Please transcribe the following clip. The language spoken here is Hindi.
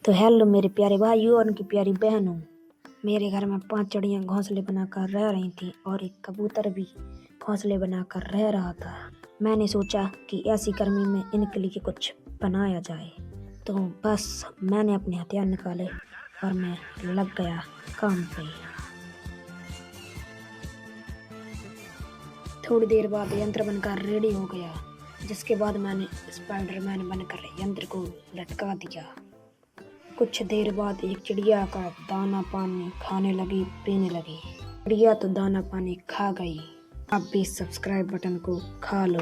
तो हेलो मेरे प्यारे भाइयों और उनकी प्यारी बहनों। मेरे घर में 5 चिड़ियाँ घोंसले बनाकर रह रही थी और एक कबूतर भी घोंसले बनाकर रह रहा था। मैंने सोचा कि ऐसी गर्मी में इनके लिए कुछ बनाया जाए, तो बस मैंने अपने हथियार निकाले और मैं लग गया काम पे। थोड़ी देर बाद यंत्र बनकर रेडी हो गया, जिसके बाद मैंने स्पाइडरमैन बनकर यंत्र को लटका दिया। कुछ देर बाद एक चिड़िया का दाना पानी खाने लगी, पीने लगी। चिड़िया तो दाना पानी खा गई। आप भी सब्सक्राइब बटन को खा लो।